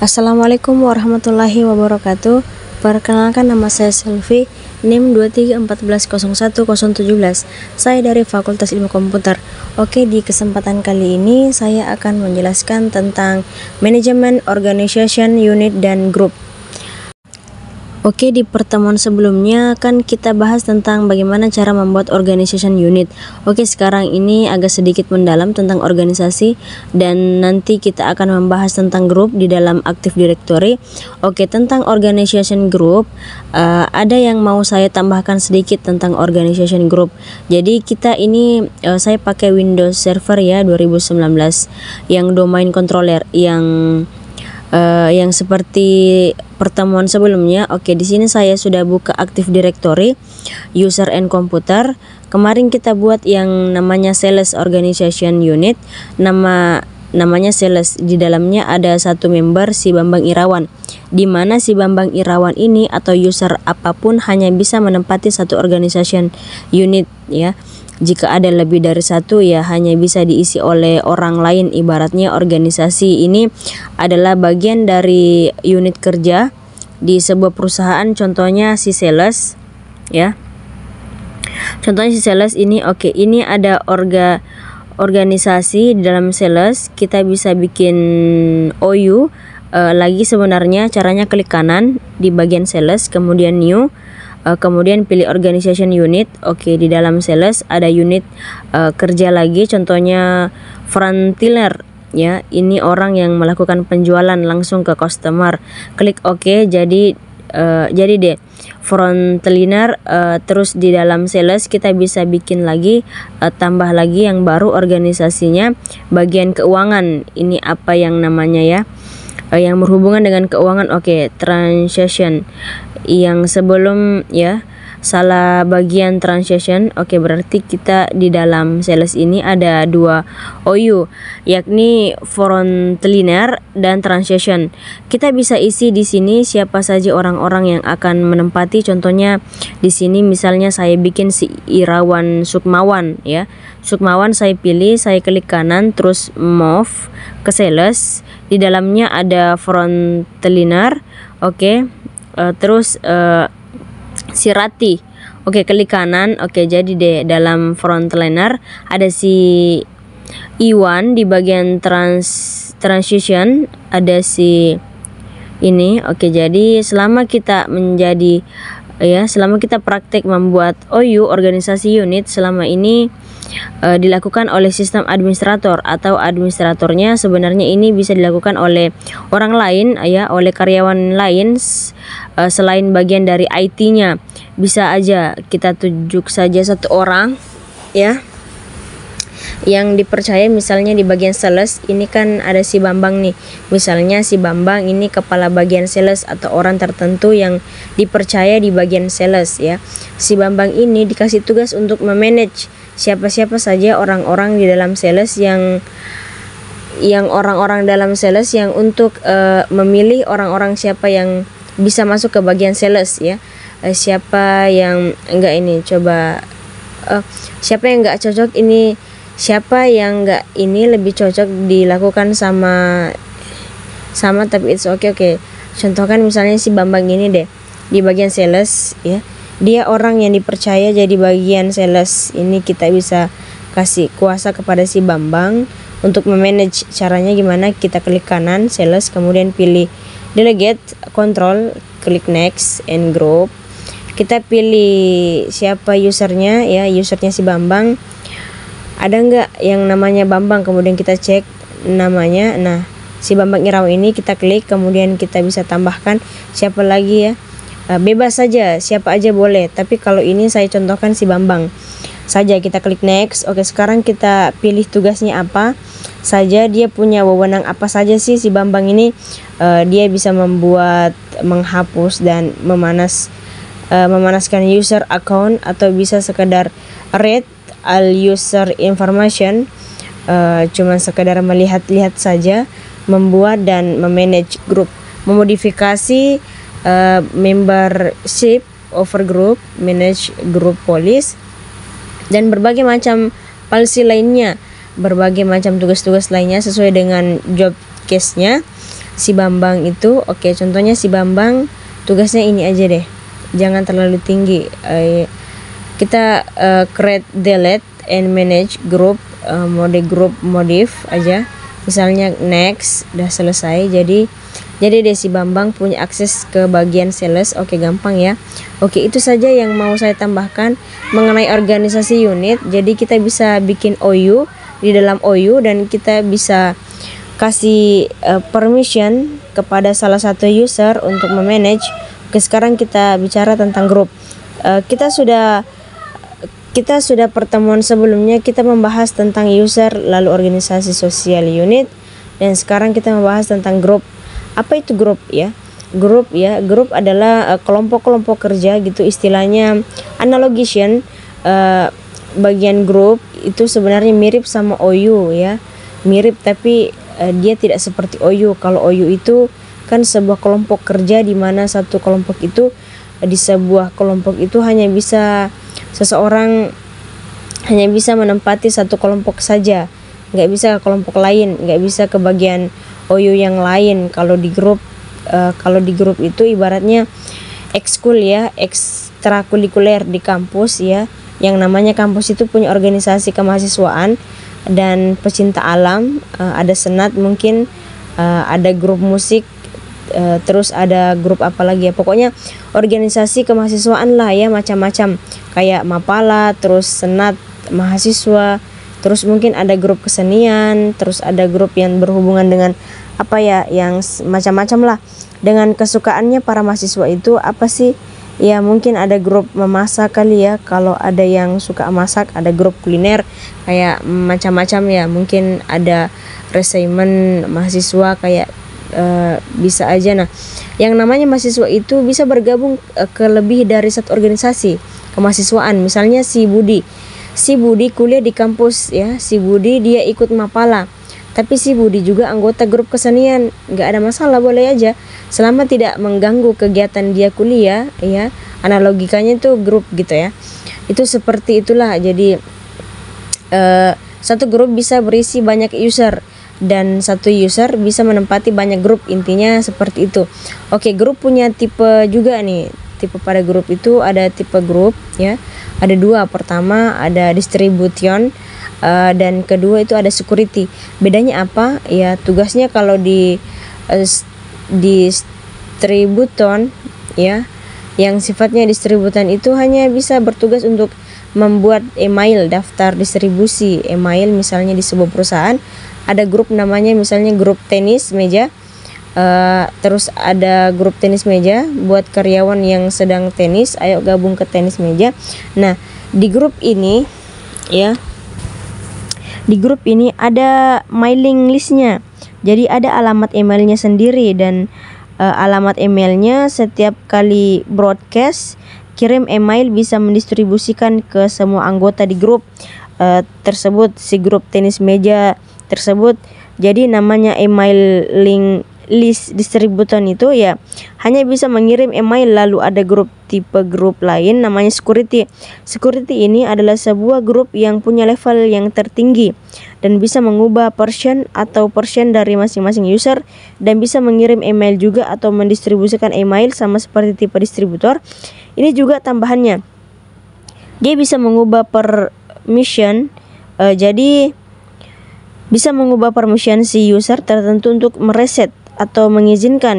Assalamualaikum warahmatullahi wabarakatuh. Perkenalkan, nama saya Selvi, NIM 2314010117. Saya dari Fakultas Ilmu Komputer. Oke, di kesempatan kali ini saya akan menjelaskan tentang manajemen organization, unit, dan group. Oke, di pertemuan sebelumnya kan kita bahas tentang bagaimana cara membuat organization unit. Oke, sekarang ini agak sedikit mendalam tentang organisasi, dan nanti kita akan membahas tentang grup di dalam Active Directory. Oke, tentang organization group, ada yang mau saya tambahkan sedikit tentang organization group. Jadi kita ini saya pakai Windows Server ya 2019 yang domain controller yang seperti pertemuan sebelumnya. Oke, di sini saya sudah buka Active Directory, User and Computer. Kemarin kita buat yang namanya Sales Organization Unit. Namanya Sales. Di dalamnya ada satu member, si Bambang Irawan, di mana si Bambang Irawan ini atau user apapun hanya bisa menempati satu organization unit ya. Jika ada lebih dari satu ya hanya bisa diisi oleh orang lain. Ibaratnya organisasi ini adalah bagian dari unit kerja di sebuah perusahaan, contohnya si sales ya. Contohnya si sales ini, oke, ini ada organisasi di dalam sales. Kita bisa bikin OU lagi. Sebenarnya caranya klik kanan di bagian sales, kemudian new, kemudian pilih organization unit. Oke, di dalam sales ada unit kerja lagi, contohnya frontliner ya. Ini orang yang melakukan penjualan langsung ke customer. Klik OK. Jadi deh frontliner. Terus di dalam sales kita bisa bikin lagi, tambah lagi yang baru organisasinya bagian keuangan. Ini apa yang namanya ya, yang berhubungan dengan keuangan. Oke, transaction. Yang sebelum ya salah bagian transaction. Oke, berarti kita di dalam sales ini ada dua OU, yakni frontliner dan transaction. Kita bisa isi di sini siapa saja orang-orang yang akan menempati. Contohnya di sini misalnya saya bikin si Irawan Sukmawan ya. Sukmawan saya pilih, saya klik kanan, terus move ke sales. Di dalamnya ada frontliner. Oke. Terus si Rati. Oke, klik kanan. Oke, jadi deh dalam frontliner ada si Iwan. Di bagian transition ada si ini. Oke, jadi selama kita praktek membuat OU organisasi unit, selama ini dilakukan oleh sistem administrator atau administratornya. Sebenarnya ini bisa dilakukan oleh orang lain ya, oleh karyawan lain selain bagian dari IT-nya. Bisa aja kita tunjuk saja satu orang ya yang dipercaya. Misalnya di bagian sales ini kan ada si Bambang nih. Misalnya si Bambang ini kepala bagian sales atau orang tertentu yang dipercaya di bagian sales ya. Si Bambang ini dikasih tugas untuk memanage siapa-siapa saja orang-orang di dalam sales yang orang-orang dalam sales yang untuk memilih orang-orang siapa yang bisa masuk ke bagian sales ya. Siapa yang enggak ini, coba siapa yang enggak cocok ini, siapa yang enggak ini lebih cocok dilakukan sama tapi it's okay. Oke, contohkan misalnya si Bambang ini deh di bagian sales ya. Dia orang yang dipercaya jadi bagian sales. Ini kita bisa kasih kuasa kepada si Bambang untuk memanage. Caranya gimana? Kita klik kanan sales, kemudian pilih delegate, control, klik next and group. Kita pilih siapa usernya ya, usernya si Bambang. Ada nggak yang namanya Bambang? Kemudian kita cek namanya. Nah, si Bambang Irawan ini kita klik, kemudian kita bisa tambahkan siapa lagi ya. Bebas saja, siapa aja boleh. Tapi kalau ini saya contohkan si Bambang saja. Kita klik next. Oke, sekarang kita pilih tugasnya apa saja. Dia punya wewenang apa saja sih si Bambang ini? Dia bisa membuat, menghapus dan memanaskan user account, atau bisa sekedar read all user information, cuman sekedar melihat-lihat saja, membuat dan memanage grup, memodifikasi membership, over group, manage group policy, dan berbagai macam policy lainnya, berbagai macam tugas-tugas lainnya sesuai dengan job case-nya. Si Bambang itu, oke, contohnya si Bambang tugasnya ini aja deh, jangan terlalu tinggi. Kita create, delete, and manage group, mode group modif aja, misalnya next, udah selesai. Jadi deh si Bambang punya akses ke bagian sales. Oke, gampang ya. Oke, itu saja yang mau saya tambahkan mengenai organisasi unit. Jadi kita bisa bikin OU, di dalam OU dan kita bisa kasih permission kepada salah satu user untuk memanage. Oke, sekarang kita bicara tentang grup. Kita sudah pertemuan sebelumnya, kita membahas tentang user, lalu organisasi sosial unit, dan sekarang kita membahas tentang grup. Apa itu grup ya? Grup adalah kelompok-kelompok kerja gitu, istilahnya analogition. Bagian grup itu sebenarnya mirip sama OU ya, mirip, tapi dia tidak seperti OU. Kalau OU itu kan sebuah kelompok kerja di mana satu kelompok itu, di sebuah kelompok itu hanya bisa seseorang hanya bisa menempati satu kelompok saja, nggak bisa ke kelompok lain, nggak bisa ke bagian OU yang lain. Kalau di grup itu ibaratnya ekskul ya, ekstrakurikuler di kampus ya. Yang namanya kampus itu punya organisasi kemahasiswaan dan pecinta alam, ada senat mungkin, ada grup musik, terus ada grup apa lagi ya, pokoknya organisasi kemahasiswaan lah ya, macam-macam kayak Mapala, terus senat mahasiswa, terus mungkin ada grup kesenian, terus ada grup yang berhubungan dengan apa ya, yang macam-macam lah dengan kesukaannya para mahasiswa itu apa sih ya. Mungkin ada grup memasak kali ya, kalau ada yang suka masak, ada grup kuliner, kayak macam-macam ya. Mungkin ada resimen mahasiswa kayak bisa aja. Nah, yang namanya mahasiswa itu bisa bergabung ke lebih dari satu organisasi kemahasiswaan. Misalnya si Budi kuliah di kampus ya, si Budi dia ikut Mapala, tapi si Budi juga anggota grup kesenian, nggak ada masalah, boleh aja selama tidak mengganggu kegiatan dia kuliah ya. Analogikanya itu grup gitu ya, itu seperti itulah. Jadi satu grup bisa berisi banyak user dan satu user bisa menempati banyak grup, intinya seperti itu. Oke, grup punya tipe juga nih. Tipe pada grup itu ada tipe grup ya, ada dua. Pertama ada distribution, dan kedua itu ada security. Bedanya apa ya? Tugasnya kalau di distribution ya, yang sifatnya distributan itu hanya bisa bertugas untuk membuat email, daftar distribusi email. Misalnya di sebuah perusahaan ada grup namanya misalnya grup tenis meja, terus ada grup tenis meja buat karyawan yang sedang tenis, ayo gabung ke tenis meja. Nah, di grup ini ya, di grup ini ada mailing listnya, jadi ada alamat emailnya sendiri, dan alamat emailnya setiap kali broadcast kirim email bisa mendistribusikan ke semua anggota di grup tersebut, si grup tenis meja tersebut. Jadi namanya email list distributan itu ya hanya bisa mengirim email. Lalu ada tipe grup lain namanya security. Security ini adalah sebuah grup yang punya level yang tertinggi dan bisa mengubah version dari masing-masing user, dan bisa mengirim email juga atau mendistribusikan email sama seperti tipe distributor. Ini juga tambahannya, dia bisa mengubah permission, jadi bisa mengubah permission si user tertentu untuk mereset atau mengizinkan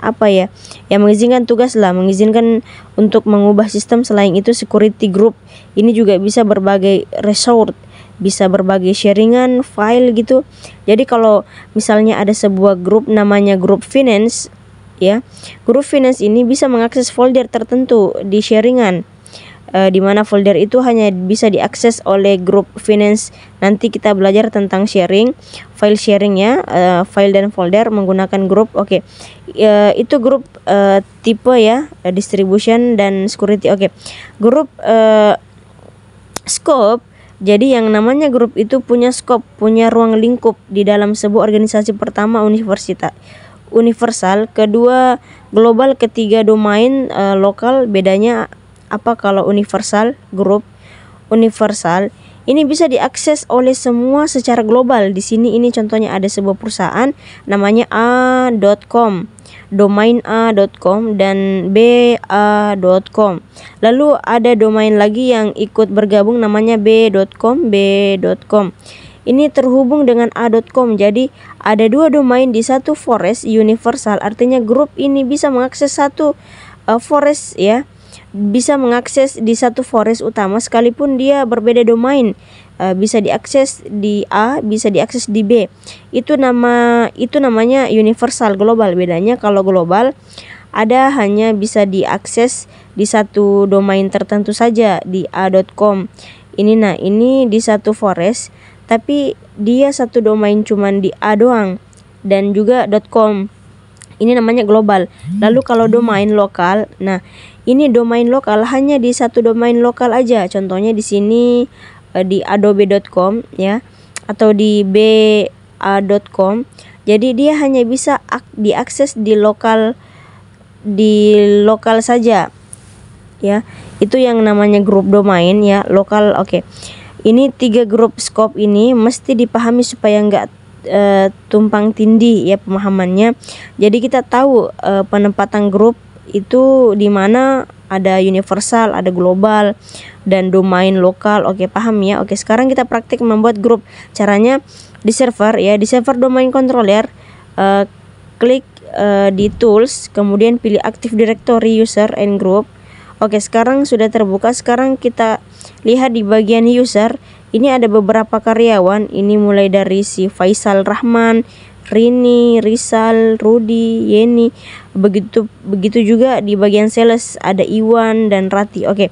apa ya, mengizinkan tugas lah, mengizinkan untuk mengubah sistem. Selain itu security group ini juga bisa berbagai resource, bisa berbagai sharingan file gitu. Jadi kalau misalnya ada sebuah grup namanya grup finance ya, grup finance ini bisa mengakses folder tertentu di sharingan, di mana folder itu hanya bisa diakses oleh grup finance. Nanti kita belajar tentang sharing, file sharingnya, file dan folder menggunakan grup. Oke, itu grup tipe ya, distribution dan security. Oke, grup scope. Jadi yang namanya grup itu punya scope, punya ruang lingkup di dalam sebuah organisasi. Pertama universal, kedua global, ketiga domain lokal. Bedanya apa kalau universal? Grup universal Ini bisa diakses oleh semua secara global. Di sini ini contohnya ada sebuah perusahaan namanya a.com, domain a.com dan ba.com. Lalu ada domain lagi yang ikut bergabung namanya b.com. Ini terhubung dengan a.com. Jadi ada dua domain di satu forest universal. Artinya grup ini bisa mengakses satu forest ya. Bisa mengakses di satu forest utama sekalipun dia berbeda domain. Bisa diakses di A, bisa diakses di B. Itu namanya universal global. Bedanya kalau global ada hanya bisa diakses di satu domain tertentu saja di a.com. Ini di satu forest tapi dia satu domain cuman di A doang dan juga .com. Ini namanya global. Lalu kalau domain lokal, nah ini domain lokal hanya di satu domain lokal aja. Contohnya di sini di adobe.com ya, atau di ba.com. Jadi dia hanya bisa diakses di lokal saja ya. Itu yang namanya grup domain ya, lokal. Oke. Ini 3 grup scope ini mesti dipahami supaya enggak tumpang tindih ya pemahamannya. Jadi kita tahu penempatan grup itu di mana ada universal, ada global dan domain lokal. Oke, paham ya. Oke, sekarang kita praktik membuat grup. Caranya di server ya, di server domain controller, klik di tools, kemudian pilih Active Directory User and Group. Oke, sekarang sudah terbuka. Sekarang kita lihat di bagian user. Ini ada beberapa karyawan. Ini mulai dari si Faisal Rahman, Rini, Rizal, Rudi, Yeni. Begitu juga di bagian sales ada Iwan dan Rati. Oke.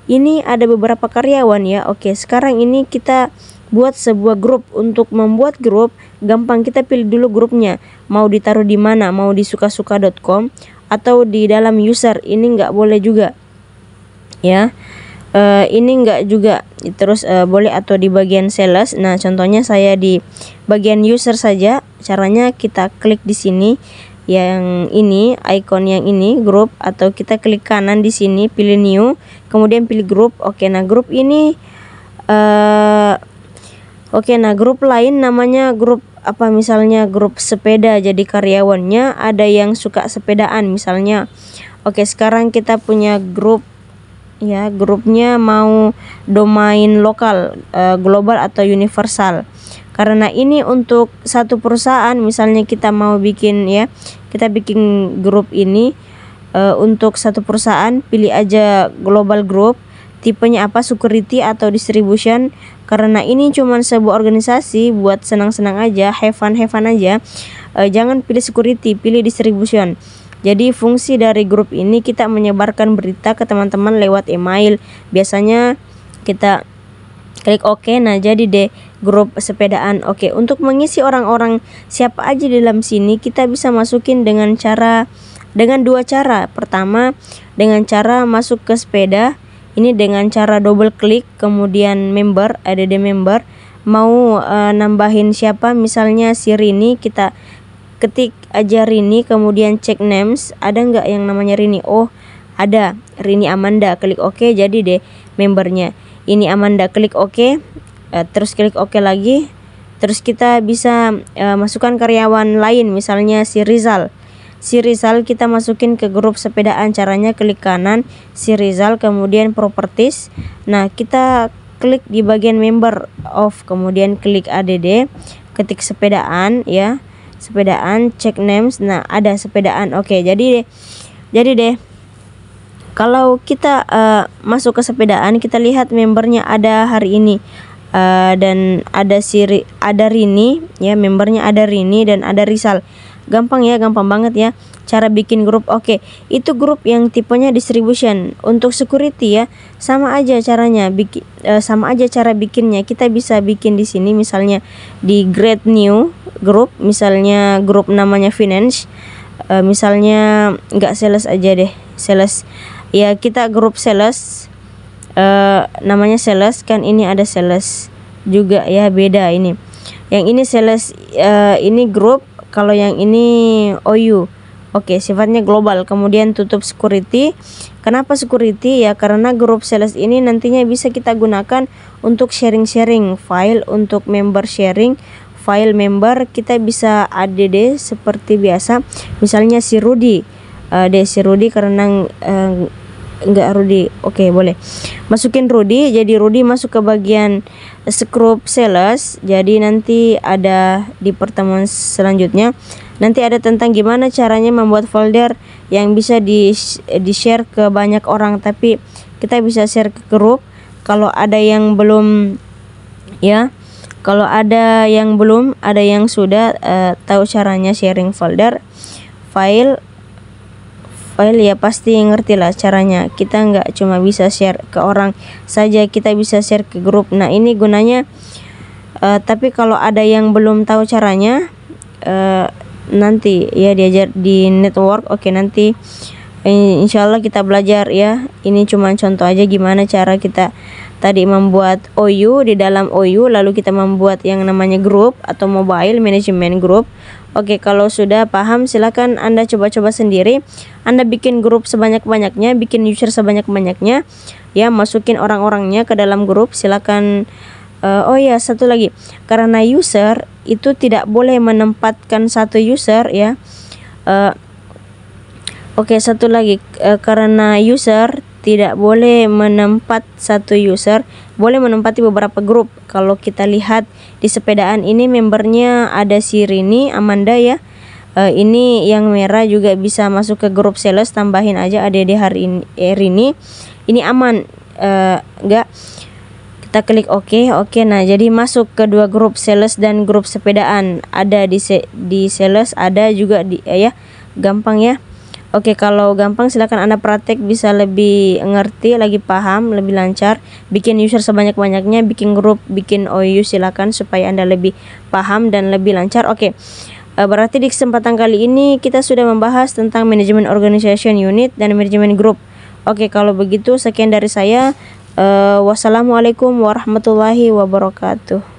Ini ada beberapa karyawan ya. Oke, sekarang ini kita buat sebuah grup. Untuk membuat grup gampang, kita pilih dulu grupnya. Mau ditaruh di mana? Mau di sukasuka.com atau di dalam user. Ini nggak boleh juga. Ya. Ini enggak juga, terus boleh atau di bagian sales. Nah, contohnya saya di bagian user saja. Caranya kita klik di sini yang ini, icon yang ini, grup, atau kita klik kanan di sini, pilih new, kemudian pilih grup. Oke, nah grup ini grup lain namanya grup apa, misalnya grup sepeda. Jadi karyawannya ada yang suka sepedaan misalnya. Oke, sekarang kita punya grup ya, grupnya mau domain lokal, global atau universal. Karena ini untuk satu perusahaan, misalnya kita mau bikin ya, kita bikin grup ini untuk satu perusahaan, pilih aja global group. Tipenya apa, security atau distribution. Karena ini cuman sebuah organisasi buat senang-senang aja, have fun aja. Jangan pilih security, pilih distribution. Jadi fungsi dari grup ini kita menyebarkan berita ke teman-teman lewat email. Biasanya kita klik OK. Nah, jadi deh grup sepedaan. Oke, untuk mengisi orang-orang siapa aja di dalam sini, kita bisa masukin dengan dua cara. Pertama, dengan cara masuk ke sepeda. Ini dengan cara double klik, kemudian member, add member. Mau nambahin siapa, misalnya si Rini, kita ketik aja Rini, kemudian cek names, ada nggak yang namanya Rini? Oh, ada, Rini Amanda. Klik OK, jadi deh membernya ini Amanda. Klik OK, terus klik OK lagi. Terus kita bisa masukkan karyawan lain, misalnya si Rizal. Kita masukin ke grup sepedaan. Caranya klik kanan si Rizal, kemudian properties. Nah, kita klik di bagian member of, kemudian klik add, ketik sepedaan ya, sepedaan, check names. Nah, ada sepedaan. Oke, jadi deh kalau kita masuk ke sepedaan, kita lihat membernya ada hari ini, dan ada Rini ya, membernya ada Rini dan ada Rizal. Gampang ya, gampang banget ya cara bikin grup. Oke, itu grup yang tipenya distribution. Untuk security ya, sama aja caranya, sama aja cara bikinnya. Kita bisa bikin di sini, misalnya di create new group, misalnya grup namanya finance, misalnya nggak sales aja deh, sales ya, kita grup sales, namanya sales kan. Ini ada sales juga ya, beda ini. Yang ini sales, ini grup. Kalau yang ini OU Oke, sifatnya global. Kemudian tutup security. Kenapa security? Ya karena grup sales ini nantinya bisa kita gunakan untuk sharing-sharing file, untuk member sharing file member. Kita bisa add seperti biasa. Misalnya si Rudy, si Rudy karena enggak Rudy. Oke, boleh. Masukin Rudy, jadi Rudy masuk ke bagian grup sales. Jadi nanti ada di pertemuan selanjutnya nanti ada tentang gimana caranya membuat folder yang bisa di-share ke banyak orang, tapi kita bisa share ke grup. Kalau ada yang belum ya, kalau ada yang belum, ada yang sudah tahu caranya sharing folder file ya pasti ngerti lah caranya. Kita nggak cuma bisa share ke orang saja, kita bisa share ke grup. Nah ini gunanya, tapi kalau ada yang belum tahu caranya, nanti ya diajar di network. Oke, nanti insyaallah kita belajar ya. Ini cuma contoh aja gimana cara kita tadi membuat OU. Di dalam OU lalu kita membuat yang namanya grup atau mobile management group. Oke, kalau sudah paham silakan Anda coba-coba sendiri. Anda bikin grup sebanyak-banyaknya, bikin user sebanyak-banyaknya ya, masukin orang-orangnya ke dalam grup. Silakan. Oh ya, satu lagi, karena user itu tidak boleh menempatkan satu user ya. Oke, satu lagi, karena user tidak boleh menempat satu user, boleh menempati beberapa grup. Kalau kita lihat di sepedaan ini membernya ada si Rini, Amanda ya. Ini yang merah juga bisa masuk ke grup sales, tambahin aja ADD hari ini Rini. Ini aman, enggak. Kita klik oke. Nah jadi masuk ke dua grup sales dan grup sepedaan. Ada di sales, ada juga di ya, gampang ya. Oke, kalau gampang silakan Anda praktek, bisa lebih ngerti, lagi paham, lebih lancar. Bikin user sebanyak-banyaknya, bikin grup, bikin OU silakan supaya Anda lebih paham dan lebih lancar. Oke. Berarti di kesempatan kali ini kita sudah membahas tentang manajemen organization unit dan manajemen grup. Oke, kalau begitu sekian dari saya. Wassalamualaikum warahmatullahi wabarakatuh.